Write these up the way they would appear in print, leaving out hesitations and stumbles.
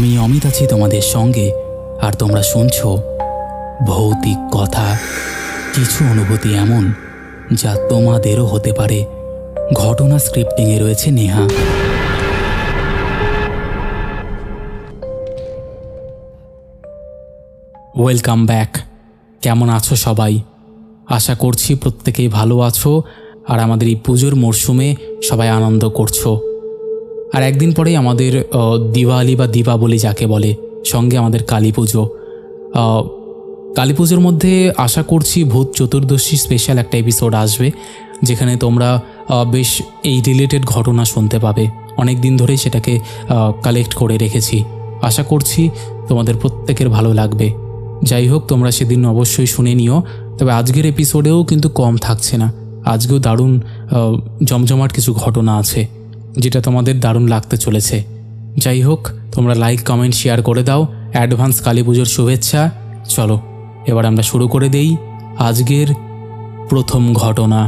আমি অমিত আছি তোমাদের সঙ্গে, আর তোমরা শুনছো ভৌতিক কথা। কিছু অনুভূতি এমন যা তোমাদেরও হতে পারে। ঘটনা স্ক্রিপ্টিংয়ে রয়েছে নেহা। Welcome back. কেমন আছো সবাই? আশা করছি প্রত্যেকেই ভালো আছো, আর আমাদের এই পুজোর মরশুমে সবাই আনন্দ করছো। আর একদিন পরেই আমাদের দিওয়ালি বা দীপাবলি যাকে বলে, সঙ্গে আমাদের কালী পুজো। কালী পুজোর মধ্যে আশা করছি ভূত চতুর্দশী স্পেশাল একটা এপিসোড আসবে, যেখানে তোমরা বেশ এই রিলেটেড ঘটনা শুনতে পাবে। অনেক দিন ধরেই সেটাকে কালেক্ট করে রেখেছি। আশা করছি তোমাদের প্রত্যেকের ভালো লাগবে। যাই হোক, তোমরা সেদিন অবশ্যই শুনে নিও। তবে আজকের এপিসোডেও কিন্তু কম থাকছে না। আজকেও দারুণ জমজমাট কিছু ঘটনা আছে, যেটা তোমাদের দারুণ লাগতে চলেছে। যাই হোক, তোমরা লাইক, কমেন্ট, শেয়ার করে দাও। অ্যাডভান্স কালী পুজোর শুভেচ্ছা। চলো এবার আমরা শুরু করে দেই আজকের প্রথম ঘটনা।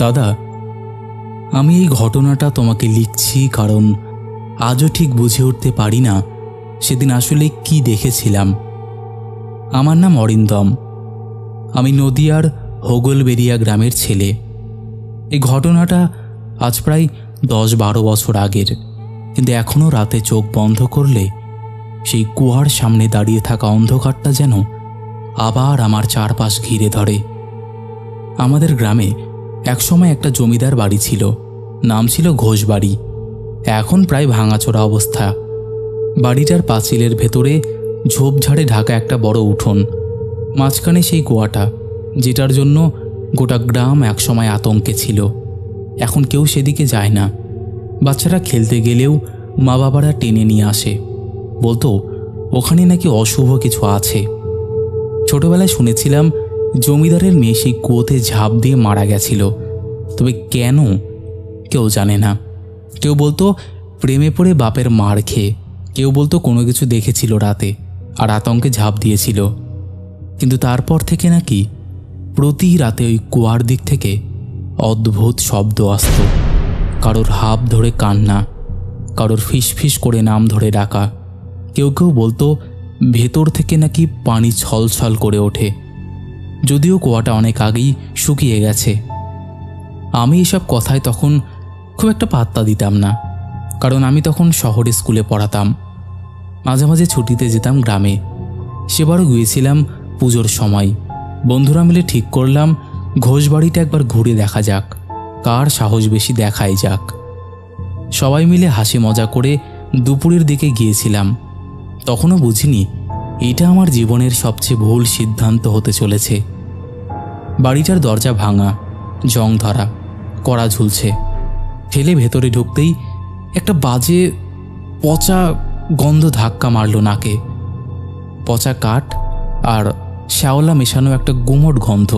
দাদা, আমি এই ঘটনাটা তোমাকে লিখছি কারণ আজও ঠিক বুঝে উঠতে পারি না সেদিন আসলে কি দেখেছিলাম। আমার নাম অরিন্দম। আমি নদিয়ার হোগলবেড়িয়া গ্রামের ছেলে। এই ঘটনাটা আজ প্রায় 10-12 বছর আগের, কিন্তু এখনও রাতে চোখ বন্ধ করলে সেই কুয়ার সামনে দাঁড়িয়ে থাকা অন্ধকারটা যেন আবার আমার চারপাশ ঘিরে ধরে। আমাদের গ্রামে একসময় একটা জমিদার বাড়ি ছিল, নাম ছিল ঘোষ বাড়ি। এখন প্রায় ভাঙাচোরা অবস্থা। বাড়িটার পাঁচিলের ভেতরে ঝোপঝাড়ে ঢাকা একটা বড় উঠোন, মাঝখানে সেই কুয়াটা, যেটার জন্য গোটা গ্রাম একসময় আতঙ্কে ছিল। এখন কেউ সেদিকে যায় না। বাচ্চারা খেলতে গেলেও মা বাবারা টেনে নিয়ে আসে, বলতো ওখানে নাকি অশুভ কিছু আছে। ছোটবেলায় শুনেছিলাম জমিদারের মেয়ে সেই কুয়োতে ঝাঁপ দিয়ে মারা গেছিল, তবে কেন কেউ জানে না। কেউ বলতো প্রেমে পড়ে বাপের মার খেয়ে, কেউ বলতো কোনো কিছু দেখেছিল রাতে আর আতঙ্কে ঝাঁপ দিয়েছিল। কিন্তু তারপর থেকে নাকি প্রতি রাতে ওই কুয়ার দিক থেকে অদ্ভুত শব্দ আসত। কারোর হাত ধরে কান্না, কারোর ফিসফিস করে নাম ধরে ডাকা। কেউ কেউ বলতো ভেতর থেকে নাকি পানি ছলছল করে ওঠে, যদিও কুয়াটা অনেক আগেই শুকিয়ে গেছে। আমি এসব কথায় তখন খুব একটা পাত্তা দিতাম না, কারণ আমি তখন শহরে স্কুলে পড়াতাম। মাঝে মাঝে ছুটিতে যেতাম গ্রামে। সেবারও গিয়েছিলাম পুজোর সময়। বন্ধুরা মিলে ঠিক করলাম ঘোষবাড়িটা একবার ঘুরে দেখা যাক, কার সাহস বেশি দেখাই যাক। সবাই মিলে হাসি মজা করে দুপুরের দিকে গিয়েছিলাম। তখনও বুঝিনি এটা আমার জীবনের সবচেয়ে ভুল সিদ্ধান্ত হতে চলেছে। বাড়িটার দরজা ভাঙা, জং ধরা, কড়া ঝুলছে। ঠেলে ভেতরে ঢুকতেই একটা বাজে পচা গন্ধ ধাক্কা মারল নাকে। পচা কাঠ আর শ্যাওলা মেশানো একটা গুমোট গন্ধ।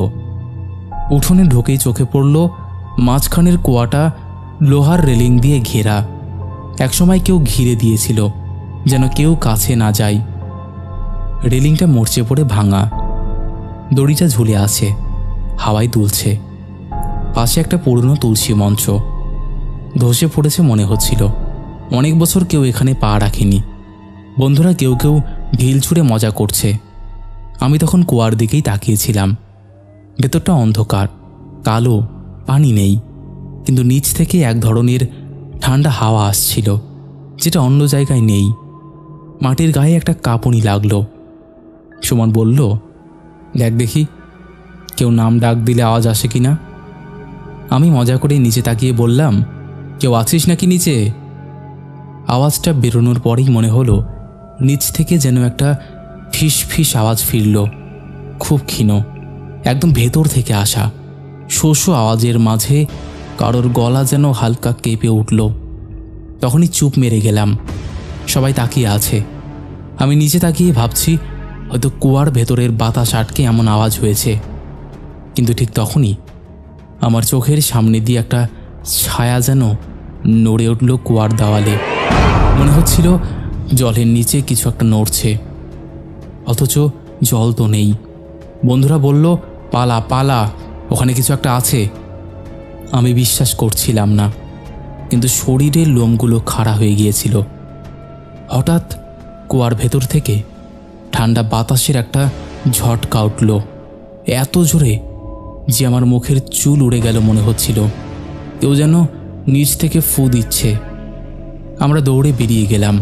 উঠোনে ঢুকেই চোখে পড়ল মাঝখানের কুয়াটা লোহার রেলিং দিয়ে ঘেরা। একসময় কেউ ঘিরে দিয়েছিল যেন কেউ কাছে না যায়। রেলিংটা মরচে পড়ে ভাঙা, দড়িটা ঝুলে আছে, হাওয়ায় দুলছে। পাশে একটা পুরনো তুলসী মঞ্চ, ধসে পড়েছে মনে হচ্ছিল। অনেক বছর কেউ এখানে পা রাখেনি। বন্ধুরা কেউ কেউ ঢিল ছুঁড়ে মজা করছে। আমি তখন কুয়ার দিকেই তাকিয়েছিলাম। ভেতরটা অন্ধকার, কালো, পানি নেই, কিন্তু নিচ থেকে এক ধরনের ঠান্ডা হাওয়া আসছিল, যেটা অন্য জায়গায় নেই। মাটির গায়ে একটা কাঁপুনি লাগলো। সুমন বলল, দেখ দেখি কেউ নাম ডাক দিলে আওয়াজ আসে কিনা। আমি মজা করে নিচে তাকিয়ে বললাম, কেউ আছিস নাকি নিচে? আওয়াজটা বেরোনোর পরেই মনে হলো নিচ থেকে যেন একটা ফিস ফিস আওয়াজ ফিরল, খুব ক্ষীণ, একদম ভেতর থেকে আসা। শোষো আওয়াজের মাঝে কারোর গলা যেন হালকা কেঁপে উঠল। তখনই চুপ মেরে গেলাম। সবাই তাকিয়ে আছে। আমি নিচে তাকিয়ে ভাবছি হয়তো কুয়ার ভেতরের বাতাস আটকে এমন আওয়াজ হয়েছে। কিন্তু ঠিক তখনই আমার চোখের সামনে দিয়ে একটা ছায়া যেন নড়ে উঠল কুয়ার দেওয়ালে। মনে হচ্ছিল জলের নিচে কিছু একটা নড়ছে, অথচ জল তো নেই। বন্ধুরা বলল, পালা পালা, ওখানে কিছু একটা আছে। আমি বিশ্বাস করছিলাম না, কিন্তু শরীরের লোমগুলো খাড়া হয়ে গিয়েছিল। হঠাৎ কুয়ার ভেতর থেকে ঠান্ডা বাতাসের একটা ঝটকা উঠল, এত জোরে যে আমার মুখের চুল উড়ে গেল মনে হচ্ছিল। কেউ যেন নিচ থেকে ফু দিচ্ছে। আমরা দৌড়ে বেরিয়ে গেলাম,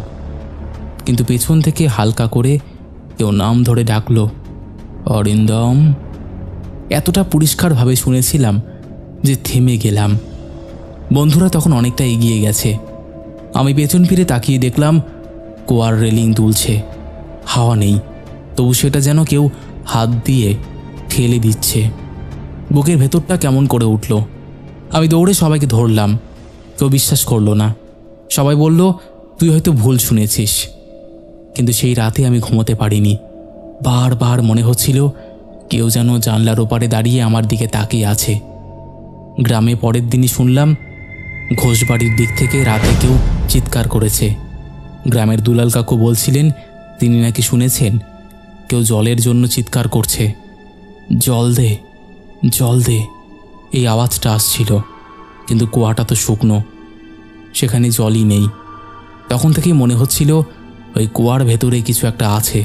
কিন্তু পেছন থেকে হালকা করে কেউ নাম ধরে ডাকলো, অরিন্দম। এতটা পরিষ্কারভাবে শুনেছিলাম যে থেমে গেলাম। বন্ধুরা তখন অনেকটা এগিয়ে গেছে। আমি পেছন ফিরে তাকিয়ে দেখলাম কুয়ার রেলিং দুলছে, হাওয়া নেই, তবু সেটা যেন কেউ হাত দিয়ে ঠেলে দিচ্ছে। বুকের ভেতরটা কেমন করে উঠল। আমি দৌড়ে সবাইকে ধরলাম, কেউ বিশ্বাস করলো না। সবাই বলল, তুই হয়তো ভুল শুনেছিস। কিন্তু সেই রাতে আমি ঘুমোতে পারিনি। বারবার মনে হচ্ছিল কেউ যেন জানলার ওপারে দাঁড়িয়ে আমার দিকে তাকিয়ে আছে। গ্রামে পরের দিনই শুনলাম ঘোষবাড়ির দিক থেকে রাতে কেউ চিৎকার করেছে। গ্রামের দুলাল কাকু বলছিলেন তিনি নাকি শুনেছেন কেউ জলের জন্য চিৎকার করছে, জল দে, জল দে। এই আওয়াজটা আসছিল, কিন্তু কুয়াটা তো শুকনো, সেখানে জলই নেই। তখন থেকেই মনে হচ্ছিল ওই কুয়ার ভেতরে কিছু একটা আছে,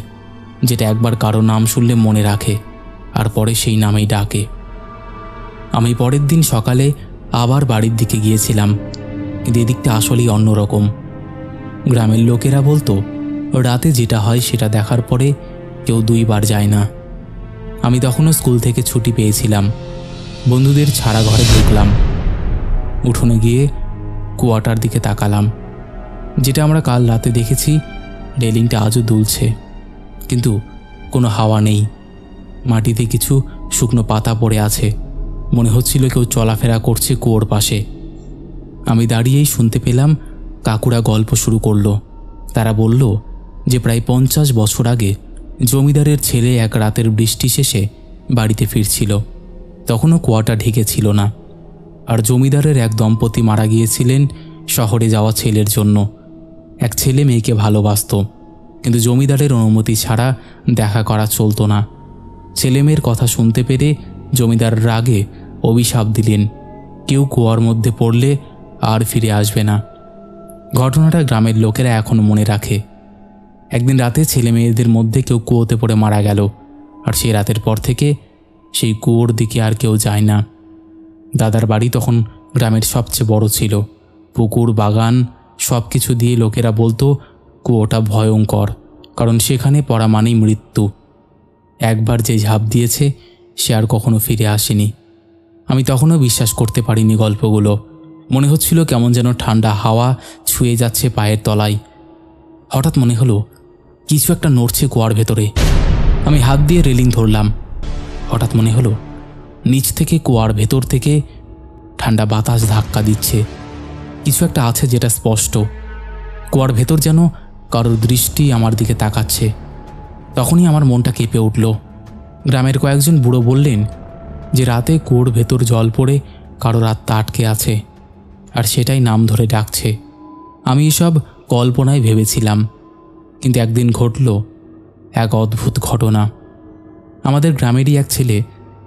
যেটা একবার কারো নাম শুনলে মনে রাখে আর পরে সেই নামেই ডাকে। আমি পরের দিন সকালে আবার বাড়ির দিকে গিয়েছিলাম, কিন্তু এদিকটা আসলেই অন্যরকম। গ্রামের লোকেরা বলতো রাতে যেটা হয় সেটা দেখার পরে কেউ দুইবার যায় না। আমি তখনও স্কুল থেকে ছুটি পেয়েছিলাম। বন্ধুদের ছাড়া ঘরে ঢুকলাম। উঠোনে গিয়ে কুয়াটার দিকে তাকালাম। যেটা আমরা কাল রাতে দেখেছি, রেলিংটা আজও দুলছে, কিন্তু কোনো হাওয়া নেই। মাটিতে কিছু শুকনো পাতা পড়ে আছে, মনে হচ্ছিল কেউ চলাফেরা করছে কুয়োর পাশে। আমি দাঁড়িয়েই শুনতে পেলাম কাকুরা গল্প শুরু করলো। তারা বলল যে প্রায় 50 বছর আগে জমিদারের ছেলে এক রাতের বৃষ্টি শেষে বাড়িতে ফিরছিল। তখনও কুয়াটা ঢেকেছিল না, আর জমিদারের এক দম্পতি মারা গিয়েছিলেন শহরে যাওয়া ছেলের জন্য। এক ছেলে মেয়েকে ভালোবাসত, কিন্তু জমিদারের অনুমতি ছাড়া দেখা করা চলতো না। ছেলেমেয়ের কথা শুনতে পেরে জমিদার রাগে অভিশাপ দিলেন, কেউ কুয়ার মধ্যে পড়লে আর ফিরে আসবে না। ঘটনাটা গ্রামের লোকেরা এখনও মনে রাখে। একদিন রাতে ছেলে মেয়েদের মধ্যে কেউ কুয়োতে পড়ে মারা গেল, আর সেই রাতের পর থেকে সেই কুয়োর দিকে আর কেউ যায় না। দাদার বাড়ি তখন গ্রামের সবচেয়ে বড় ছিল। পুকুর, বাগান সব কিছু দিয়ে লোকেরা বলতো কুয়োটা ভয়ঙ্কর, কারণ সেখানে পড়া মানেই মৃত্যু। একবার যে ঝাঁপ দিয়েছে সে আর কখনো ফিরে আসেনি। আমি তখনও বিশ্বাস করতে পারিনি গল্পগুলো। মনে হচ্ছিল কেমন যেন ঠান্ডা হাওয়া ছুঁয়ে যাচ্ছে পায়ের তলায়। হঠাৎ মনে হলো কিছু একটা নড়ছে কুয়ার ভেতরে। আমি হাত দিয়ে রেলিং ধরলাম। হঠাৎ মনে হলো নিচ থেকে কুয়ার ভেতর থেকে ঠান্ডা বাতাস ধাক্কা দিচ্ছে। কিছু একটা আছে যেটা স্পষ্ট। কুয়ার ভেতর যেন কারোর দৃষ্টি আমার দিকে তাকাচ্ছে। তখনই আমার মনটা কেঁপে উঠল। গ্রামের কয়েকজন বুড়ো বললেন যে রাতে কুয়োর ভেতর জল পড়ে কারোর আত্মা আটকে আছে, আর সেটাই নাম ধরে ডাকছে। আমি এসব কল্পনায় ভেবেছিলাম, কিন্তু একদিন ঘটল এক অদ্ভুত ঘটনা। আমাদের গ্রামেরই এক ছেলে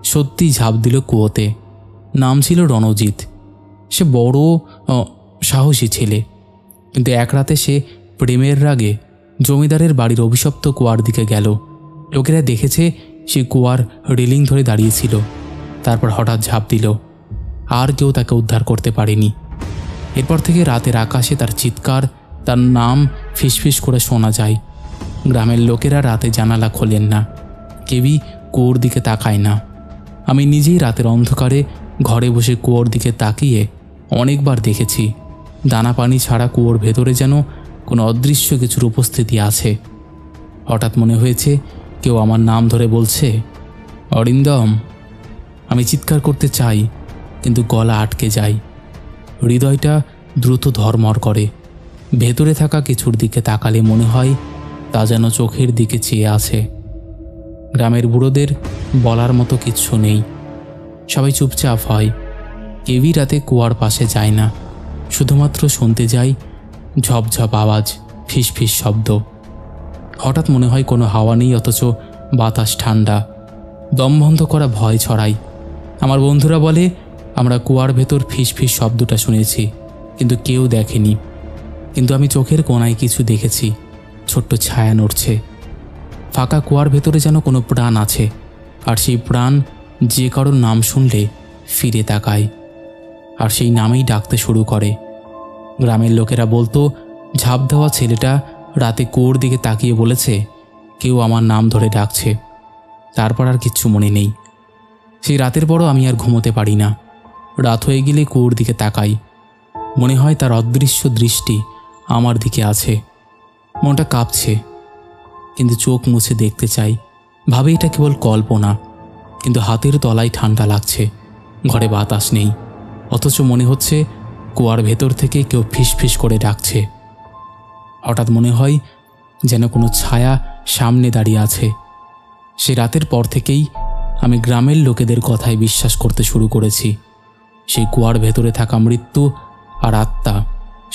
সত্যি ঝাঁপ দিল কুয়োতে। নাম ছিল রণজিৎ। সে বড় সাহসী ছেলে, কিন্তু এক রাতে সে প্রেমের রাগে জমিদারের বাড়ির অভিশপ্ত কুয়ার দিকে গেল। লোকেরা দেখেছে সে কুয়ার রেলিং ধরে দাঁড়িয়েছিল, তারপর হঠাৎ ঝাঁপ দিল। আর কেউ তাকে উদ্ধার করতে পারেনি। এরপর থেকে রাতের আকাশে তার চিৎকার, তার নাম ফিসফিস করে শোনা যায়। গ্রামের লোকেরা রাতে জানালা খোলেন না, কেউই কুয়োর দিকে তাকায় না। আমি নিজেই রাতের অন্ধকারে ঘরে বসে কুয়োর দিকে তাকিয়ে অনেকবার দেখেছি দানা পানি ছাড়া কুয়োর ভেতরে যেন কোনো অদৃশ্য কিছুর উপস্থিতি আছে। হঠাৎ মনে হয়েছে কেউ আমার নাম ধরে বলছে, অরিন্দম। আমি চিৎকার করতে চাই, কিন্তু গলা আটকে যায়। হৃদয়টা দ্রুত ধড়মড় করে। ভেতরে থাকা কিছুর দিকে তাকালে মনে হয় তা যেন চোখের দিকে চেয়ে আছে। গ্রামের বুড়োদের বলার মতো কিচ্ছু নেই, সবাই চুপচাপ হয়। কেউই রাতে কুয়ার পাশে যায় না, শুধুমাত্র শুনতে যায় ঝপঝপ আওয়াজ, ফিসফিস শব্দ। হঠাৎ মনে হয় কোনো হাওয়া নেই, অথচ বাতাস ঠান্ডা। দম বন্ধ করা ভয় ছড়ায়। আমার বন্ধুরা বলে আমরা কুয়ার ভেতর ফিসফিস শব্দটা শুনেছি, কিন্তু কেউ দেখেনি। কিন্তু আমি চোখের কোণায় কিছু দেখেছি। ছোট্ট ছায়া নড়ছে। ফাঁকা কুয়ার ভেতরে যেন কোনো প্রাণ আছে, আর সেই প্রাণ যে কারোর নাম শুনলে ফিরে তাকায়, আর সেই নামেই ডাকতে শুরু করে। গ্রামের লোকেরা বলতো, ঝাঁপ দেওয়া ছেলেটা রাতে কুয়োর দিকে তাকিয়ে বলেছে, কেউ আমার নাম ধরে ডাকছে। তারপর আর কিচ্ছু মনে নেই। সেই রাতের পরও আমি আর ঘুমোতে পারি না। রাত হয়ে গেলে কুয়োর দিকে তাকাই, মনে হয় তার অদৃশ্য দৃষ্টি আমার দিকে আছে। মনটা কাঁপছে, কিন্তু চোখ মুছে দেখতে চাই, ভাবে এটা কেবল কল্পনা। কিন্তু হাতের তলায় ঠান্ডা লাগছে, ঘরে বাতাস নেই, অথচ মনে হচ্ছে কুয়ার ভেতর থেকে কেউ ফিসফিস করে ডাকছে। হঠাৎ মনে হয় যেন কোনো ছায়া সামনে দাঁড়িয়ে আছে। সে রাতের পর থেকেই আমি গ্রামের লোকেদের কথায় বিশ্বাস করতে শুরু করেছি। সেই কুয়ার ভেতরে থাকা মৃত্যু আর আত্মা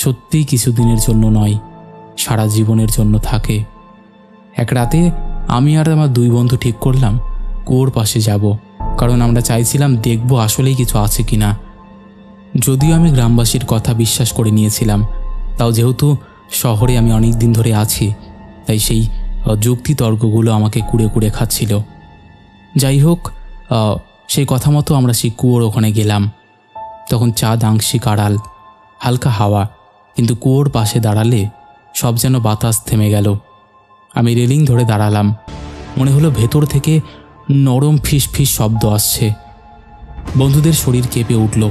সত্যিই কিছুদিনের জন্য নয়, সারা জীবনের জন্য থাকে। এক রাতে আমি আর আমার দুই বন্ধু ঠিক করলাম কুয়োর পাশে যাব, কারণ আমরা চাইছিলাম দেখব আসলেই কিছু আছে কিনা। যদিও আমি গ্রামবাসীর কথা বিশ্বাস করে নিয়েছিলাম, তাও যেহেতু শহরে আমি অনেক দিন ধরে আছি, তাই সেই যুক্তি তর্কগুলো আমাকে কুড়ে কুড়ে খাচ্ছিল। যাই হোক, সেই কথা মতো আমরা সেই কুয়োর ওখানে গেলাম। তখন চাঁদ আংশিক আড়াল, হালকা হাওয়া, কিন্তু কুয়োর পাশে দাঁড়ালে সব যেন বাতাস থেমে গেল। আমি রেলিং ধরে দাঁড়ালাম, মনে হলো ভেতর থেকে নরম ফিস ফিস শব্দ আসছে। বন্ধুদের শরীর কেঁপে উঠল,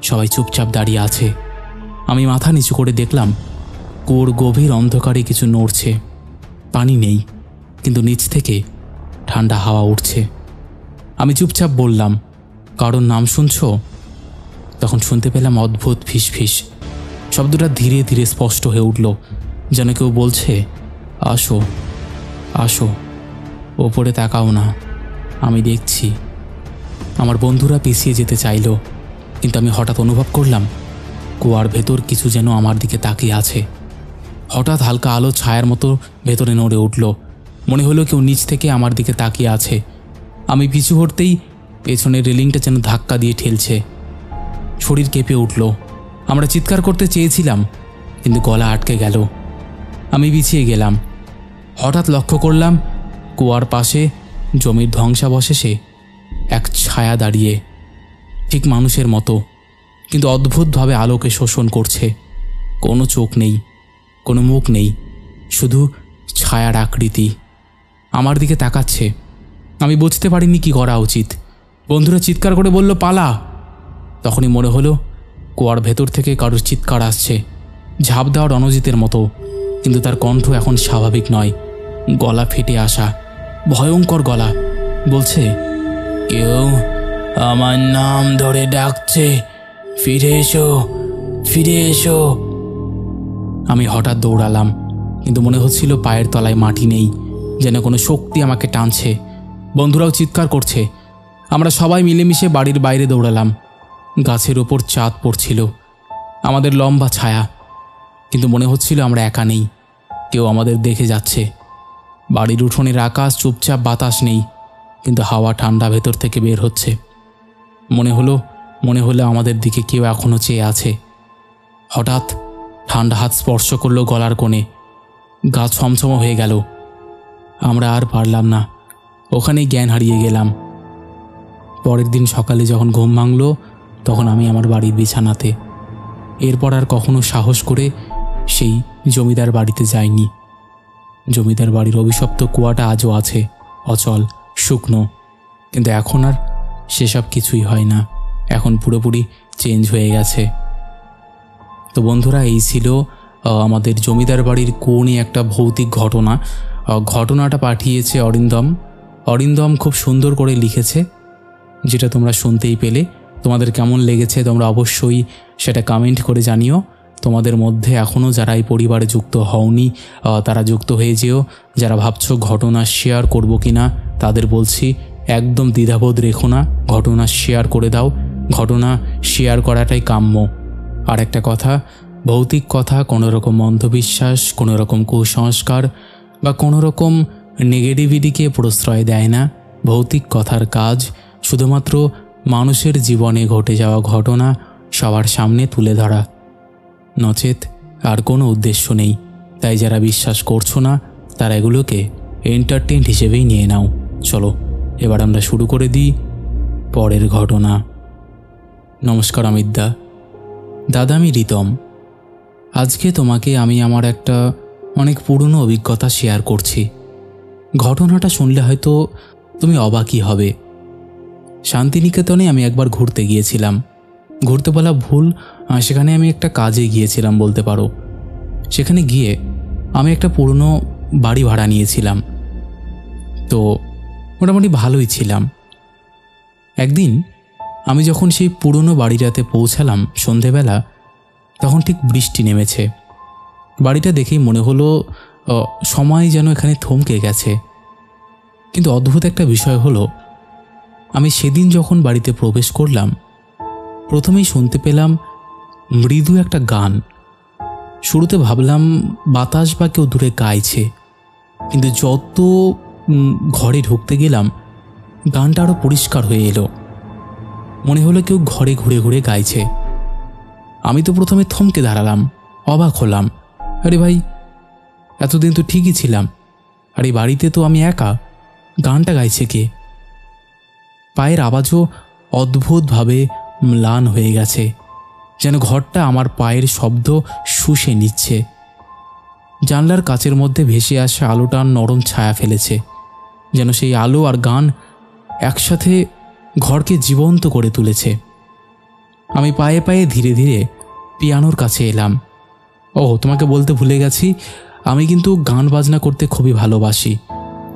সবাই চুপচাপ দাঁড়িয়ে আছে। আমি মাথা নিচু করে দেখলাম কুয়োর গভীর অন্ধকারে কিছু নড়ছে। পানি নেই, কিন্তু নিচ থেকে ঠান্ডা হাওয়া উঠছে। আমি চুপচাপ বললাম, কারোর নাম শুনছো? তখন শুনতে পেলাম অদ্ভুত ফিস ফিস। শব্দটা ধীরে ধীরে স্পষ্ট হয়ে উঠল, যেন কেউ বলছে, আসো আসো, ওপরে তাকাও না, আমি দেখছি। আমার বন্ধুরা পিছিয়ে যেতে চাইল, কিন্তু আমি হঠাৎ অনুভব করলাম কুয়ার ভেতর কিছু যেন আমার দিকে তাকিয়ে আছে। হঠাৎ হালকা আলো ছায়ার মতো ভেতরে নড়ে উঠল, মনে হলো কেউ নিচ থেকে আমার দিকে তাকিয়ে আছে। আমি পিছু হটতেই পেছনের রেলিংটা যেন ধাক্কা দিয়ে ঠেলছে। শরীর কেঁপে উঠল। আমরা চিৎকার করতে চেয়েছিলাম, কিন্তু গলা আটকে গেল। আমি পিছিয়ে গেলাম। হঠাৎ লক্ষ্য করলাম কুয়ার পাশে জমির ধ্বংসাবশেষে এক ছায়া দাঁড়িয়ে, ঠিক মানুষের মতো, কিন্তু অদ্ভুতভাবে আলোকে শোষণ করছে। কোনো চোখ নেই, কোনো মুখ নেই, শুধু ছায়ার আকৃতি আমার দিকে তাকাচ্ছে। আমি বুঝতে পারিনি কি করা উচিত। বন্ধুরা চিৎকার করে বলল, পালা। তখনই মনে হলো কুয়ার ভেতর থেকে কারোর চিৎকার আসছে, ঝাঁপ দেওয়ার রণজিতের মতো, কিন্তু তার কণ্ঠ এখন স্বাভাবিক নয়, গলা ফেটে আসা, ভয়ঙ্কর গলা। বলছে, কেউ আমার নাম ধরে ডাকছে, ফিরে এসো, ফিরে এসো। আমি হঠাৎ দৌড়ালাম, কিন্তু মনে হচ্ছিল পায়ের তলায় মাটি নেই, যেন কোনো শক্তি আমাকে টানছে। বন্ধুরাও চিৎকার করছে। আমরা সবাই মিলেমিশে বাড়ির বাইরে দৌড়ালাম। গাছের ওপর চাঁদ পড়ছিল, আমাদের লম্বা ছায়া, কিন্তু মনে হচ্ছিল আমরা একা নেই, কেউ আমাদের দেখে যাচ্ছে। বাড়ির উঠোনের আকাশ চুপচাপ, বাতাস নেই, কিন্তু হাওয়া ঠান্ডা ভেতর থেকে বের হচ্ছে। মনে হলো আমাদের দিকে কেউ এখনও চেয়ে আছে। হঠাৎ ঠান্ডা হাত স্পর্শ করলো গলার কোণে, গা ছমছম হয়ে গেল। আমরা আর পারলাম না, ওখানেই জ্ঞান হারিয়ে গেলাম। পরের দিন সকালে যখন ঘুম ভাঙল, তখন আমি আমার বাড়ির বিছানাতে। এরপর আর কখনো সাহস করে সেই জমিদার বাড়িতে যাইনি। জমিদার বাড়ির অভিশপ্ত কুয়াটা আজও আছে, অচল, শুকনো, কিন্তু এখন আর সেসব কিছুই হয় না। এখন পুরোপুরি চেঞ্জ হয়ে গেছে। তো বন্ধুরা, এই ছিল আমাদের জমিদার বাড়ির কুয়ো নিয়ে একটা ভৌতিক ঘটনা। ঘটনাটা পাঠিয়েছে অরিন্দম খুব সুন্দর করে লিখেছে, যেটা তোমরা শুনতেই পেলে। তোমাদের কেমন লেগেছে তোমরা অবশ্যই সেটা কমেন্ট করে জানিও। তোমাদের মধ্যে এখনও যারা এই পরিবারে যুক্ত হওনি তারা যুক্ত হয়ে যেও। যারা ভাবছো ঘটনা শেয়ার করব কি না, তাদের বলছি একদম দ্বিধাবোধ রেখো না, ঘটনা শেয়ার করে দাও। ঘটনা শেয়ার করাটাই কাম্য। আর একটা কথা, ভৌতিক কথা কোনো রকম অন্ধবিশ্বাস, কোনো রকম কুসংস্কার বা কোনো রকম নেগেটিভিটিকে প্রশ্রয় দেয় না। ভৌতিক কথার কাজ শুধুমাত্র মানুষের জীবনে ঘটে যাওয়া ঘটনা সবার সামনে তুলে ধরা, নচেত আর কোনো উদ্দেশ্য নেই। তাই যারা বিশ্বাস করছো না তারা এগুলোকে এন্টারটেইনড হিসেবেই নিয়ে নাও। চলো এবার আমরা শুরু করে দিই পরের ঘটনা। নমস্কার অমিতদা। দাদা, আমি রিতম। আজকে তোমাকে আমি আমার একটা অনেক পুরনো অভিজ্ঞতা শেয়ার করছি। ঘটনাটা শুনলে হয়তো তুমি অবাকই হবে। শান্তিনিকেতনে আমি একবার ঘুরতে গিয়েছিলাম। ঘুরতে বলা ভুল, সেখানে আমি একটা কাজে গিয়েছিলাম বলতে পারো। সেখানে গিয়ে আমি একটা পুরনো বাড়ি ভাড়া নিয়েছিলাম, তো মোটামুটি ভালোই ছিলাম। একদিন আমি যখন সেই পুরনো বাড়িটাতে পৌঁছালাম সন্ধেবেলা, তখন ঠিক বৃষ্টি নেমেছে। বাড়িটা দেখেই মনে হলো সময় যেন এখানে থমকে গেছে। কিন্তু অদ্ভুত একটা বিষয় হলো, আমি সেদিন যখন বাড়িতে প্রবেশ করলাম প্রথমেই শুনতে পেলাম মৃদু একটা গান। শুরুতে ভাবলাম বাতাস বা কেউ দূরে গাইছে, কিন্তু যত ঘরে ঢুকতে গেলাম গানটা আরও পরিষ্কার হয়ে এলো। মনে হলো কেউ ঘরে ঘুরে ঘুরে গাইছে। আমি তো প্রথমে থমকে দাঁড়ালাম, অবাক হলাম। আরে ভাই, এতদিন তো ঠিকই ছিলাম, আর এই বাড়িতে তো আমি একা, গানটা গাইছে কে? পায়ের আওয়াজও অদ্ভুতভাবে ম্লান হয়ে গেছে, যেন ঘরটা আমার পায়ের শব্দ শুষে নিচ্ছে। জানলার কাচের মধ্যে ভেসে আসা আলোটা নরম ছায়া ফেলেছে, যেন সেই আলো আর গান একসাথে ঘরকে জীবন্ত করে তুলেছে। আমি পায়ে পায়ে ধীরে ধীরে পিয়ানোর কাছে এলাম। তোমাকে বলতে ভুলে গেছি, আমি কিন্তু গান বাজনা করতে খুবই ভালোবাসি।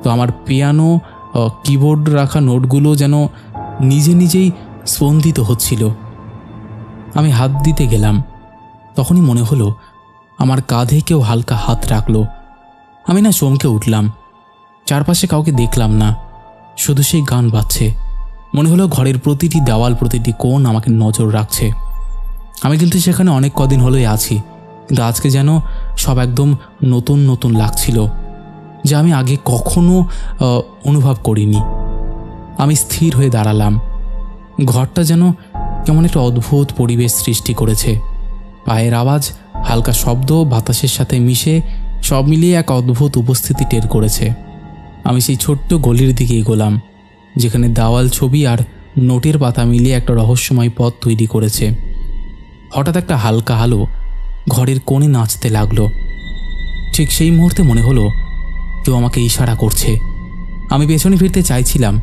তো আমার পিয়ানো কিবোর্ড রাখা নোটগুলো যেন নিজে নিজেই স্পন্দিত হচ্ছিল। আমি হাত দিতে গেলাম, তখনই মনে হলো আমার কাঁধে কেউ হালকা হাত রাখলো। আমি না চমকে উঠলাম। চারপাশে কাউকে দেখলাম না, শুধু সেই গান বাজছে। মনে হলো ঘরের প্রতিটি দেওয়াল, প্রতিটি কোণ আমাকে নজর রাখছে। আমি কিন্তু সেখানে অনেক কদিন হলোই আছি, কিন্তু আজকে যেন সব একদম নতুন নতুন লাগছিল, যা আমি আগে কখনো অনুভব করিনি। আমি স্থির হয়ে দাঁড়ালাম। ঘরটা যেন কেমন একটা অদ্ভুত পরিবেশ সৃষ্টি করেছে। পায়ের আওয়াজ, হালকা শব্দ বাতাসের সাথে মিশে সব মিলিয়ে এক অদ্ভুত উপস্থিতি টের করেছে। আমি সেই ছোট্ট গলির দিকে এগোলাম, যেখানে দেওয়াল, ছবি আর নোটের পাতা মিলিয়ে একটা রহস্যময় পথ তৈরি করেছে। হঠাৎ একটা হালকা আলো ঘরের কোণে নাচতে লাগলো। ঠিক সেই মুহূর্তে মনে হলো কেউ আমাকে ইশারা করছে। আমি পেছনে ফিরতে চাইছিলাম,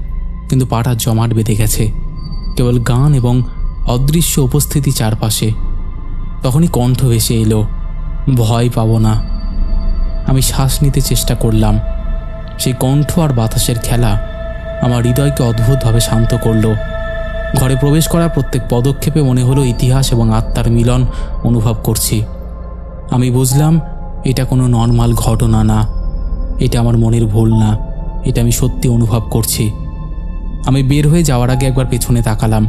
কিন্তু পাটা জমাট বেঁধে গেছে। কেবল গান এবং অদৃশ্য উপস্থিতি চারপাশে। তখনই কণ্ঠ ভেসে এলো, ভয় পাবো না। আমি শ্বাস নিতে চেষ্টা করলাম। সেই কণ্ঠ আর বাতাসের খেলা আমার হৃদয়কে অদ্ভুতভাবে শান্ত করলো। ঘরে প্রবেশ করার প্রত্যেক পদক্ষেপে মনে হলো ইতিহাস এবং আত্মার মিলন অনুভব করছি। আমি বুঝলাম এটা কোনো নর্মাল ঘটনা না, এটা আমার মনের ভুল না, এটা আমি সত্যি অনুভব করছি। আমি বের হয়ে যাওয়ার আগে একবার পেছনে তাকালাম।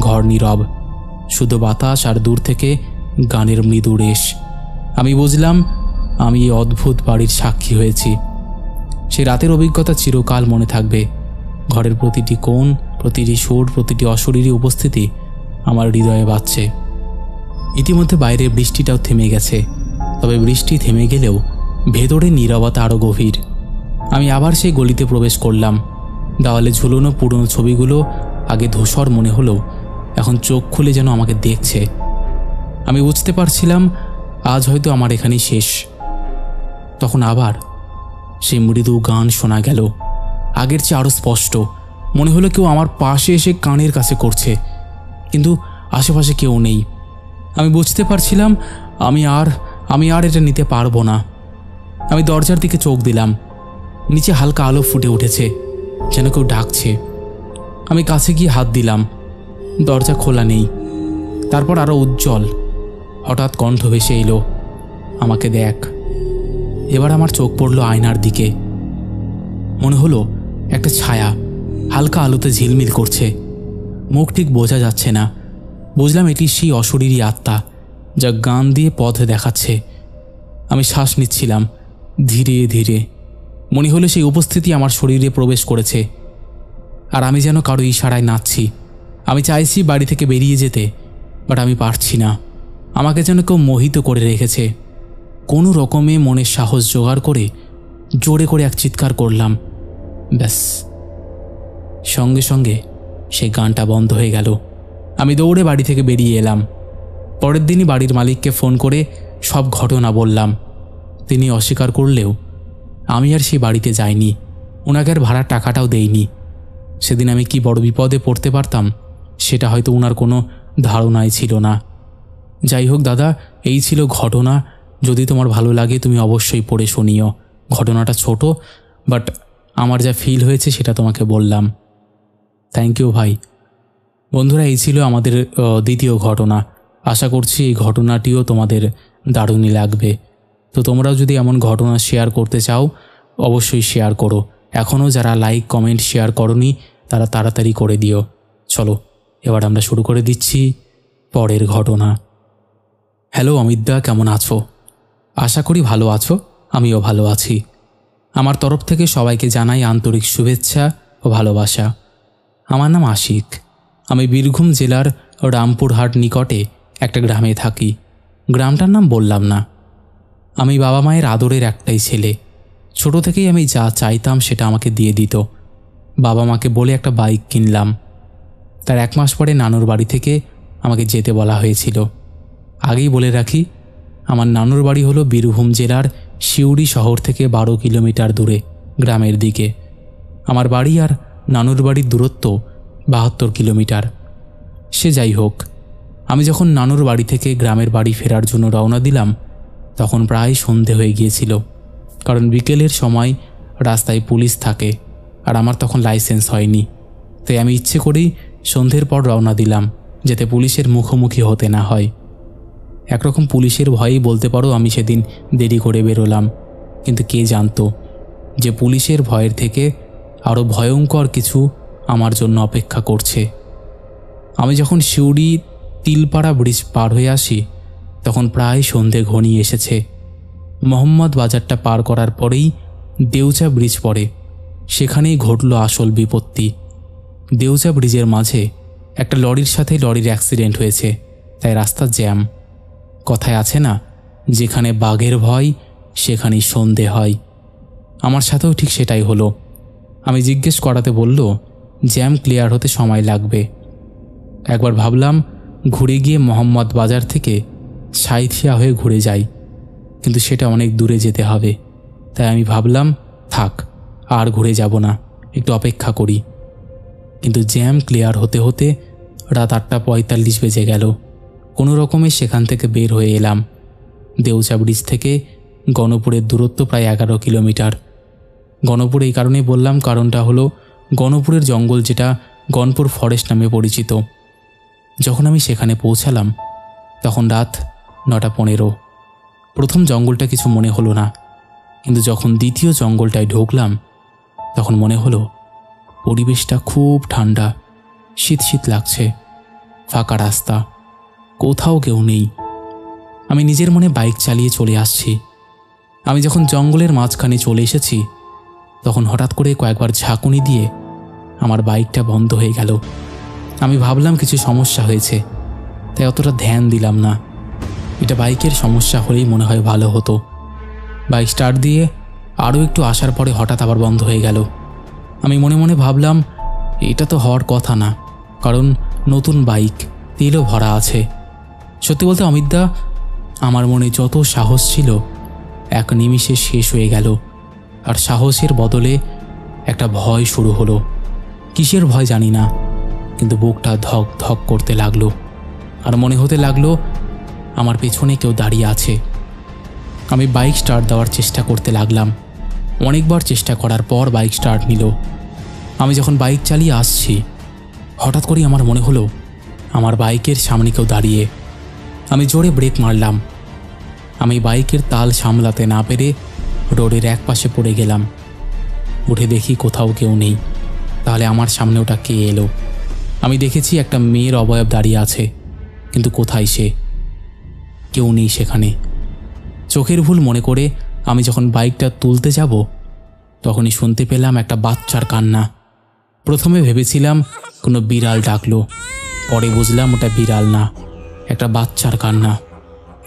ঘর নীরব, শুধু বাতাস আর দূর থেকে গানের মৃদু রেশ। আমি বুঝলাম আমি এই অদ্ভুত বাড়ির সাক্ষী হয়েছি। সেই রাতের অভিজ্ঞতা চিরকাল মনে থাকবে। ঘরের প্রতিটি কোণ, প্রতিটি সুর, প্রতিটি অশরীরী উপস্থিতি আমার হৃদয়ে বাজছে। ইতিমধ্যে বাইরে বৃষ্টিটাও থেমে গেছে, তবে বৃষ্টি থেমে গেলেও ভেতরে নীরবতা আরও গভীর। আমি আবার সেই গলিতে প্রবেশ করলাম। দেওয়ালে ঝুলনো পুরনো ছবিগুলো আগে ধূসর মনে হলো, এখন চোখ খুলে যেন আমাকে দেখছে। আমি বুঝতে পারছিলাম আজ হয়তো আমার এখানেই শেষ। তখন আবার সেই মৃদু গান শোনা গেল, আগের চেয়ে আরও স্পষ্ট। মনে হলো কেউ আমার পাশে এসে কানের কাছে করছে, কিন্তু আশেপাশে কেউ নেই। আমি বুঝতে পারছিলাম আমি আর এটা নিতে পারবো না। আমি দরজার দিকে চোখ দিলাম। নিচে হালকা আলো ফুটে উঠেছে, যেন কেউ ডাকছে। আমি কাছে গিয়ে হাত দিলাম, দরজা খোলা নেই। তারপর আরও উজ্জ্বল। হঠাৎ কণ্ঠ ভেসে এলো, আমাকে দেখ। এবার আমার চোখ পড়ল আয়নার দিকে। মনে হলো একটা ছায়া হালকা আলোতে ঝিলমিল করছে। মুখ ঠিক বোঝা যাচ্ছে না। বুঝলাম এটি সেই অশরীরী আত্মা যা গান দিয়ে পথ দেখাচ্ছে। আমি শ্বাস নিচ্ছিলাম ধীরে ধীরে। মনে হলো সেই উপস্থিতি আমার শরীরে প্রবেশ করেছে, আর আমি যেন কারো ইশারায় নাচছি। আমি চাইছি বাড়ি থেকে বেরিয়ে যেতে, বাট আমি পারছি না। আমাকে যেন কেউ মোহিত করে রেখেছে। কোনো রকমে মনের সাহস জোগাড় করে জোরে করে এক চিৎকার করলাম। ব্যাস, সঙ্গে সঙ্গে সেই গানটা বন্ধ হয়ে গেল। আমি দৌড়ে বাড়ি থেকে বেরিয়ে এলাম। পরের দিনই বাড়ির মালিককে ফোন করে সব ঘটনা বললাম। তিনি অস্বীকার করলেও আমি আর সেই বাড়িতে যাইনি, ওনাকে আর ভাড়ার টাকাটাও দেইনি। সেদিন আমি কি বড় বিপদে পড়তে পারতাম সেটা হয়তো ওনার কোনো ধারণাই ছিল না। যাই হোক দাদা, এই ছিল ঘটনা। যদি তোমার ভালো লাগে তুমি অবশ্যই পড়ে শুনিও। ঘটনাটা ছোট, বাট আমার যা ফিল হয়েছে সেটা তোমাকে বললাম। থ্যাংক ইউ ভাই। বন্ধুরা, এই ছিল আমাদের দ্বিতীয় ঘটনা। আশা করছি এই ঘটনাটিও তোমাদের দারুণই লাগবে। তো তোমরাও যদি এমন ঘটনা শেয়ার করতে চাও অবশ্যই শেয়ার করো। এখনও যারা লাইক কমেন্ট শেয়ার করনি তারা তাড়াতাড়ি করে দিও। চলো এবার আমরা শুরু করে দিচ্ছি পরের ঘটনা। হ্যালো অমিতদা, কেমন আছো? আশা করি ভালো আছো। আমিও ভালো আছি। আমার তরফ থেকে সবাইকে জানাই আন্তরিক শুভেচ্ছা ও ভালোবাসা। আমার নাম আশিক। আমি বীরভূম জেলার রামপুরহাট নিকটে একটা গ্রামে থাকি। গ্রামটার নাম বললাম না। আমি বাবা মায়ের আদরের একটাই ছেলে। ছোট থেকেই আমি যা চাইতাম সেটা আমাকে দিয়ে দিত। বাবা মাকে বলে একটা বাইক কিনলাম। তার 1 মাস পরে নানুর বাড়ি থেকে আমাকে যেতে বলা হয়েছিল। আগেই বলে রাখি, আমার নানুর বাড়ি হলো বীরভূম জেলার সিউড়ি শহর থেকে 12 কিলোমিটার দূরে গ্রামের দিকে। আমার বাড়ি আর নানুর বাড়ির দূরত্ব 72 কিলোমিটার। সে যাই হোক, আমি যখন নানুর বাড়ি থেকে গ্রামের বাড়ি ফেরার জন্য রওনা দিলাম তখন প্রায় সন্ধে হয়ে গিয়েছিল। কারণ বিকেলের সময় রাস্তায় পুলিশ থাকে আর আমার তখন লাইসেন্স হয়নি। তাই আমি ইচ্ছে করেই সন্ধ্যের পর রওনা দিলাম, যাতে পুলিশের মুখোমুখি হতে না হয়। একরকম পুলিশের ভয়েই বলতে পারো আমি সেদিন দেরি করে বেরোলাম। কিন্তু কে জানতো যে পুলিশের ভয়ের থেকে আরও ভয়ঙ্কর কিছু আমার জন্য অপেক্ষা করছে। আমি যখন সিউড়ি তিলপাড়া ব্রিজ পার হয়ে আসি তখন প্রায় সন্ধে ঘনিয়ে এসেছে। মোহাম্মদ বাজারটা পার করার পরেই দেউচা ব্রিজ পড়ে। সেখানেই ঘটল আসল বিপত্তি। দেউচা ব্রিজের মাঝে একটা লরির সাথে লরির অ্যাক্সিডেন্ট হয়েছে, তাই রাস্তা জ্যাম। কথায় আছে না, যেখানে বাঘের ভয় সেখানেই সন্ধে হয়। আমার সাথেও ঠিক সেটাই হলো। আমি জিজ্ঞেস করাতে বলল জ্যাম ক্লিয়ার হতে সময় লাগবে। একবার ভাবলাম ঘুরে গিয়ে মোহাম্মদ বাজার থেকে সাঁইথিয়া হয়ে ঘুরে যাই, কিন্তু সেটা অনেক দূরে যেতে হবে। তাই আমি ভাবলাম থাক, আর ঘুরে যাব না, একটু অপেক্ষা করি। কিন্তু জ্যাম ক্লিয়ার হতে হতে রাত 8:45 বেজে গেল। কোনো রকমে সেখান থেকে বের হয়ে এলাম। দেউচা ব্রিজ থেকে গণপুরের দূরত্ব প্রায় 11 কিলোমিটার। গণপুর এই কারণেই বললাম, কারণটা হলো গণপুরের জঙ্গল, যেটা গণপুর ফরেস্ট নামে পরিচিত। যখন আমি সেখানে পৌঁছালাম তখন রাত 9:15। প্রথম জঙ্গলটা কিছু মনে হলো না, কিন্তু যখন দ্বিতীয় জঙ্গলটায় ঢুকলাম তখন মনে হলো পরিবেশটা খুব ঠান্ডা, শীত শীত লাগছে। ফাঁকা রাস্তা, কোথাও কেউ নেই। আমি নিজের মনে বাইক চালিয়ে চলে আসছি। আমি যখন জঙ্গলের মাঝখানে চলে এসেছি তখন হঠাৎ করে কয়েকবার ঝাঁকুনি দিয়ে আমার বাইকটা বন্ধ হয়ে গেল। আমি ভাবলাম কিছু সমস্যা হয়েছে, তাই অতটা ধ্যান দিলাম না। এটা বাইকের সমস্যা হলেই মনে হয় ভালো হতো। বাইক স্টার্ট দিয়ে আরও একটু আসার পরে হঠাৎ আবার বন্ধ হয়ে গেল। আমি মনে মনে ভাবলাম এটা তো হওয়ার কথা না, কারণ নতুন বাইক, তেলও ভরা আছে। সত্যি বলতে অমিতদা, আমার মনে যত সাহস ছিল এক নিমিষে শেষ হয়ে গেল। আর সাহসের বদলে একটা ভয় শুরু হলো। কিসের ভয় জানি না, কিন্তু বুকটা ধক ধক করতে লাগলো। আর মনে হতে লাগলো আমার পেছনে কেউ দাঁড়িয়ে আছে। আমি বাইক স্টার্ট দেওয়ার চেষ্টা করতে লাগলাম। অনেকবার চেষ্টা করার পর বাইক স্টার্ট নিল। আমি যখন বাইক চালিয়ে আসছি হঠাৎ করেই আমার মনে হলো আমার বাইকের সামনে কেউ দাঁড়িয়ে। আমি জোরে ব্রেক মারলাম। আমি বাইকের তাল সামলাতে না পেরে রোডের এক পাশে পড়ে গেলাম। উঠে দেখি কোথাও কেউ নেই। তাহলে আমার সামনে ওটা কে এলো? আমি দেখেছি একটা মেয়ের অবয়ব দাঁড়িয়ে আছে, কিন্তু কোথায় সে? কেউ নেই সেখানে। চোখের ভুল মনে করে আমি যখন বাইকটা তুলতে যাব তখনই শুনতে পেলাম একটা বাচ্চার কান্না। প্রথমে ভেবেছিলাম কোনো বিড়াল ডাকলো, পরে বুঝলাম ওটা বিড়াল না, একটা বাচ্চার কান্না।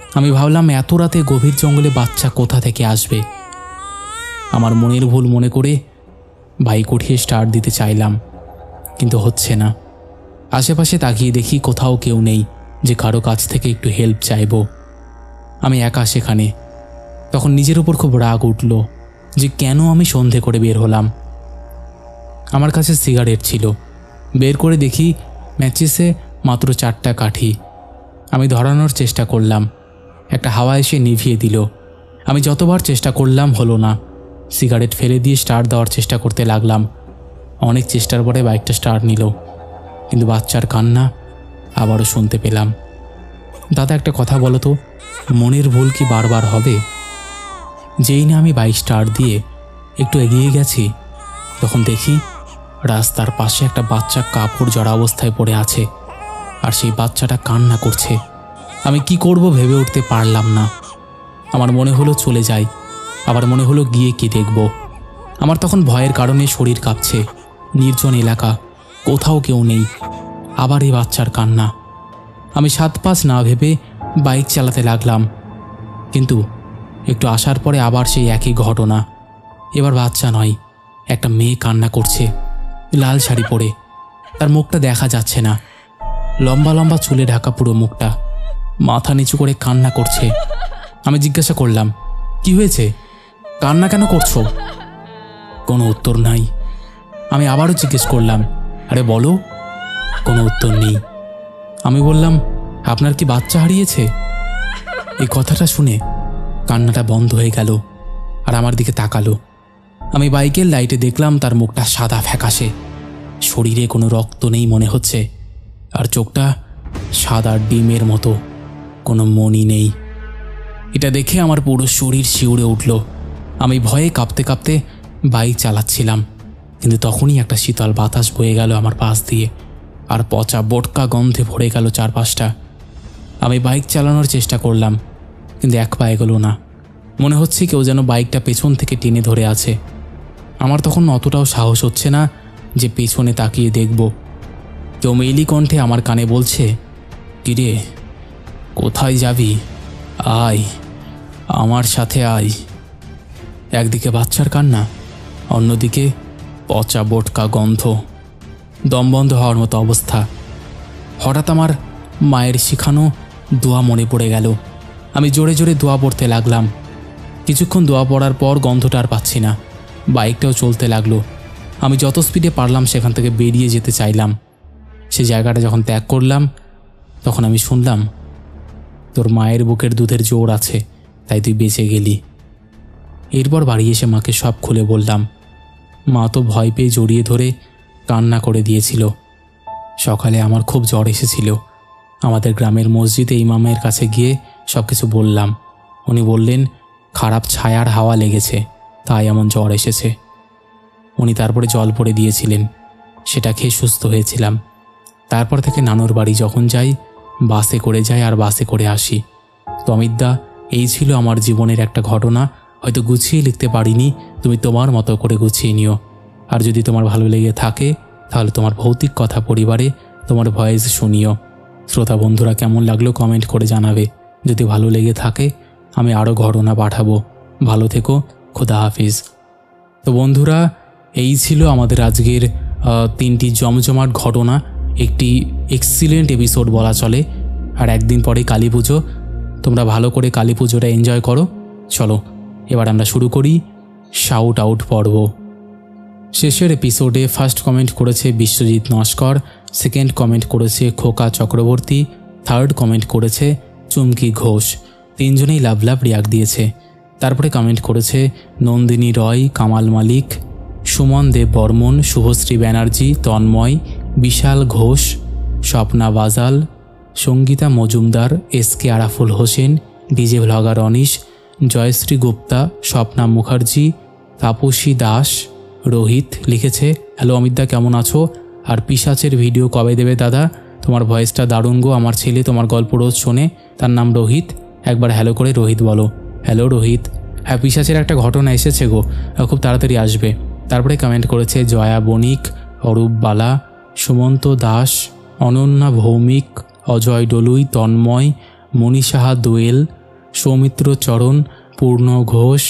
আমি ভাবলাম এত রাতে গভীর জঙ্গলে বাচ্চা কোথা থেকে আসবে। আমার মনের ভুল মনে করে বাইক উঠিয়ে স্টার্ট দিতে চাইলাম, কিন্তু হচ্ছে না। আশেপাশে তাকিয়ে দেখি কোথাও কেউ নেই যে কারো কাছ থেকে একটু হেল্প চাইব। আমি একা সেখানে। তখন নিজের উপর খুব রাগ উঠল যে কেন আমি সন্ধে করে বের হলাম। আমার কাছে সিগারেট ছিল, বের করে দেখি ম্যাচিসে মাত্র 4টা কাঠি। আমি ধরানোর চেষ্টা করলাম, একটা হাওয়া এসে নিভিয়ে দিল। আমি যতবার চেষ্টা করলাম হলো না। সিগারেট ফেলে দিয়ে স্টার্ট দেওয়ার চেষ্টা করতে লাগলাম। অনেক চেষ্টার পরে বাইকটা স্টার্ট নিল, কিন্তু বাচ্চার কান্না আবারও শুনতে পেলাম। দাদা, একটা কথা বলো তো, মনের ভুল কি বারবার হবে? যেই না আমি বাইক স্টার্ট দিয়ে একটু এগিয়ে গেছি, তখন দেখি রাস্তার পাশে একটা বাচ্চা কাপড় জড়া অবস্থায় পড়ে আছে, আর সেই বাচ্চাটা কান্না করছে। আমি কি করব ভেবে উঠতে পারলাম না। আমার মনে হলো চলে যাই, আবার মনে হলো গিয়ে কি দেখব। আমার তখন ভয়ের কারণে শরীর কাঁপছে। নির্জন এলাকা, কোথাও কেউ নেই, আবার এই বাচ্চার কান্না। আমি 7-5 না ভেবে বাইক চালাতে লাগলাম, কিন্তু একটু আসার পরে আবার সেই একই ঘটনা। এবার বাচ্চা নয়, একটা মেয়ে কান্না করছে, লাল শাড়ি পরে। তার মুখটা দেখা যাচ্ছে না, লম্বা লম্বা চুলে ঢাকা পুরো মুখটা, মাথা নিচু করে কান্না করছে। আমি জিজ্ঞাসা করলাম, কি হয়েছে, কান্না কেন করছো? কোনো উত্তর নাই। আমি আবারও জিজ্ঞেস করলাম, আরে বলো। কোনো উত্তর নেই। আমি বললাম, আপনার কি বাচ্চা হারিয়েছে? এই কথাটা শুনে কান্নাটা বন্ধ হয়ে গেল আর আমার দিকে তাকালো। আমি বাইকের লাইটে দেখলাম তার মুখটা সাদা ফ্যাকাশে, শরীরে কোনো রক্ত নেই মনে হচ্ছে, আর চোখটা সাদা ডিমের মতো, কোনো মনি নেই। এটা দেখে আমার পুরো শরীর শিউরে উঠল। আমি ভয়ে কাঁপতে কাঁপতে বাইক চালাচ্ছিলাম, কিন্তু তখনই একটা শীতল বাতাস বয়ে গেল আমার পাশ দিয়ে, আর পচা বোটকা গন্ধে ভরে গেল চারপাশটা। আমি বাইক চালানোর চেষ্টা করলাম, কিন্তু এক পা এগোলো না। মনে হচ্ছে কেউ যেন বাইকটা পেছন থেকে টেনে ধরে আছে। আমার তখন অতটাও সাহস হচ্ছে না যে পেছনে তাকিয়ে দেখব। কেউ মেইলি কণ্ঠে আমার কানে বলছে, কিরে কোথায় যাবি, আয় আমার সাথে আয়। একদিকে বাচ্চার কান্না, অন্যদিকে পচা বোটকা গন্ধ, দম বন্ধ হওয়ার মতো অবস্থা। হঠাৎ আমার মায়ের শিখানো দোয়া মনে পড়ে গেল। আমি জোরে জোরে দোয়া পড়তে লাগলাম। কিছুক্ষণ দোয়া পড়ার পর গন্ধটা আর পাচ্ছি না, বাইকটাও চলতে লাগলো। আমি যত স্পিডে পারলাম সেখান থেকে বেরিয়ে যেতে চাইলাম। সে জায়গাটা যখন ত্যাগ করলাম, তখন আমি শুনলাম, তোর মায়ের বুকের দুধের জোর আছে, তাই তুই বেঁচে গেলি। এরপর বাড়ি এসে মাকে সব খুলে বললাম। মা তো ভয় পেয়ে জড়িয়ে ধরে কান্না করে দিয়েছিল। সকালে আমার খুব জ্বর এসেছিল। আমাদের গ্রামের মসজিদে ইমামের কাছে গিয়ে সব কিছু বললাম। উনি বললেন খারাপ ছায়ার হাওয়া লেগেছে, তাই এমন জ্বর এসেছে। উনি তারপরে জল পড়ে দিয়েছিলেন, সেটা খেয়ে সুস্থ হয়েছিলাম। তারপর থেকে নানুর বাড়ি যখন যাই, বাসে করে যাই আর বাসে করে আসি। তো অমিতদা, এই ছিল আমার জীবনের একটা ঘটনা। হয়তো গুছিয়ে লিখতে পারিনি, তুমি তোমার মতো করে গুছিয়ে নিও। আর যদি তোমার ভালো লেগে থাকে, তাহলে তোমার ভৌতিক কথা পরিবারে তোমার ভয়েস শুনিও। শ্রোতা বন্ধুরা, কেমন লাগলো কমেন্ট করে জানাবে। যদি ভালো লেগে থাকে আমি আরও ঘটনা পাঠাবো। ভালো থেকো, খোদা হাফিজ। তো বন্ধুরা, এই ছিল আমাদের আজকের 3টি জমজমাট ঘটনা। একটি এক্সিলেন্ট এপিসোড বলা চলে। আর একদিন পরে কালী পুজো, তোমরা ভালো করে কালী পুজোটা এনজয় করো। চলো এবার আমরা শুরু করি শাউট আউট পর্ব। শেষের এপিসোডে ফার্স্ট কমেন্ট করেছে বিশ্বজিৎ নস্কর, সেকেন্ড কমেন্ট করেছে খোকা চক্রবর্তী, থার্ড কমেন্ট করেছে চুমকি ঘোষ। 3জনেই লাভ লাভ রিয়াক্ট দিয়েছে। তারপরে কমেন্ট করেছে Nandini Roy, Kamal Malik, Suman Dev Barman, Subhashree Banerjee, Tanmoy, Vishal Ghosh, Swapna Bajal, Sangeeta Majumdar, SK Araful Hossain, DJ vlogger Anish, Joyshree Gupta, Swapna Mukherjee, Tapasi Das, Rohit লিখেছে, হ্যালো অমিতদা, কেমন আছো? আর পিশাচের ভিডিও কবে দেবে দাদা? তোমার ভয়েসটা দারুণ গো, আমার ছেলে তোমার গল্প রোজ শোনে। তার নাম রোহিত। একবার হ্যালো করে রোহিত বলো। হ্যালো রোহিত। হ্যাঁ, পিশাচের একটা ঘটনা এসেছে গো, খুব তাড়াতাড়ি আসবে। তারপরে কমেন্ট করেছে জয়া বণিক, অরূপ বালা, সুমন্ত দাস, অনন্যা ভৌমিক, অজয় ডলুই, তন্ময়, মনীষাহা দোয়েল, সৌমিত্র চরণ, পূর্ণ ঘোষ,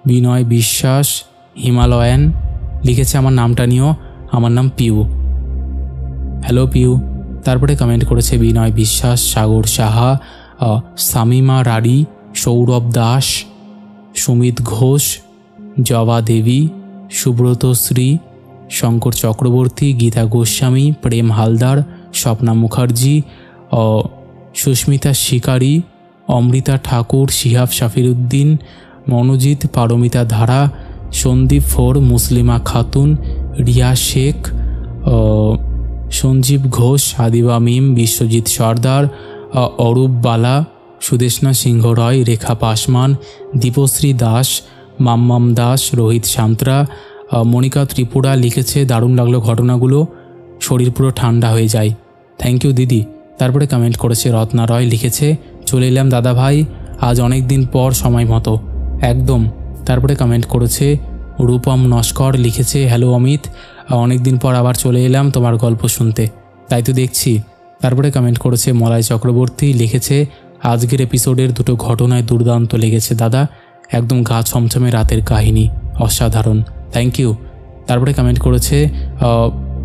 বিনয় বিশ্বাস, হিমালয়ান লিখেছে আমার নামটা নিয়েও, আমার নাম পিউ। হ্যালো পিউ। তারপরে কমেন্ট করেছে বিনয় বিশ্বাস, সাগর সাহা, সামিমা রাড়ি, সৌরভ দাস, সুমিত ঘোষ, জবা দেবী, সুব্রত শ্রী, শঙ্কর চক্রবর্তী, গীতা গোস্বামী, প্রেম হালদার, স্বপ্না মুখার্জি, সুস্মিতা শিকারী, অমৃতা ঠাকুর, শিহাব শাফিরুদ্দিন, মনোজিৎ, পারমিতা ধারা, সন্দীপ ফোর, মুসলিমা খাতুন, রিয়া শেখ, সঞ্জীব ঘোষ, আদিবা মিম, বিশ্বজিৎ সর্দার, অরূপ বালা, সুদেষ্ণা সিংহ রয়, রেখা পাসমান, দীপশ্রী দাস, মাম্মাম দাস, রোহিত সান্ত্রা, মনিকা ত্রিপুরা লিখেছে দারুণ লাগলো ঘটনাগুলো, শরীর পুরো ঠান্ডা হয়ে যায়। থ্যাংক ইউ দিদি। তারপরে কমেন্ট করেছে রত্না রয়, লিখেছে চলে এলাম দাদা ভাই, আজ অনেক দিন পর সময় মতো একদম। তারপরে কমেন্ট করেছে রূপম নস্কর, লিখেছে হ্যালো অমিত, অনেক দিন পর আবার চলে এলাম তোমার গল্প শুনতে, তাই তো দেখছি। তারপরে কমেন্ট করেছে মলয় চক্রবর্তী, লিখেছে আজকের এপিসোডের দুটো ঘটনায় দুর্দান্ত লেগেছে দাদা, একদম গা ছমছমে রাতের কাহিনী, অসাধারণ, থ্যাংক ইউ। তারপরে কমেন্ট করেছে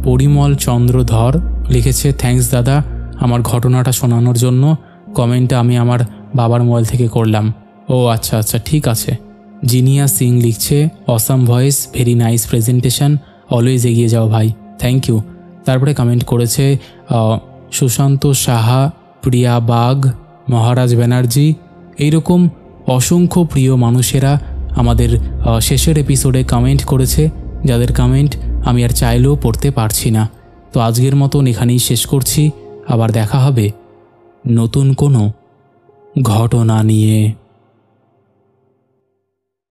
পরিমল চন্দ্রধর, লিখেছে থ্যাঙ্কস দাদা আমার ঘটনাটা শোনানোর জন্য, কমেন্টটা আমি আমার বাবার মোবাইল থেকে করলাম। ও আচ্ছা আচ্ছা ঠিক আছে। জিনিয়া সিং লিখছে awesome voice, very nice presentation, always এগিয়ে যাও ভাই, থ্যাংক ইউ। তারপরে কমেন্ট করেছে সুশান্ত সাহা, প্রিয়া বাগ, মহারাজ ব্যানার্জি, এইরকম অসংখ্য প্রিয় মানুষেরা আমাদের শেষের এপিসোডে কমেন্ট করেছে, যাদের কমেন্ট আমি আর চাইলেও পড়তে পারছি না। তো আজকের মতন এখানেই শেষ করছি, আবার দেখা হবে নতুন কোনো ঘটনা নিয়ে।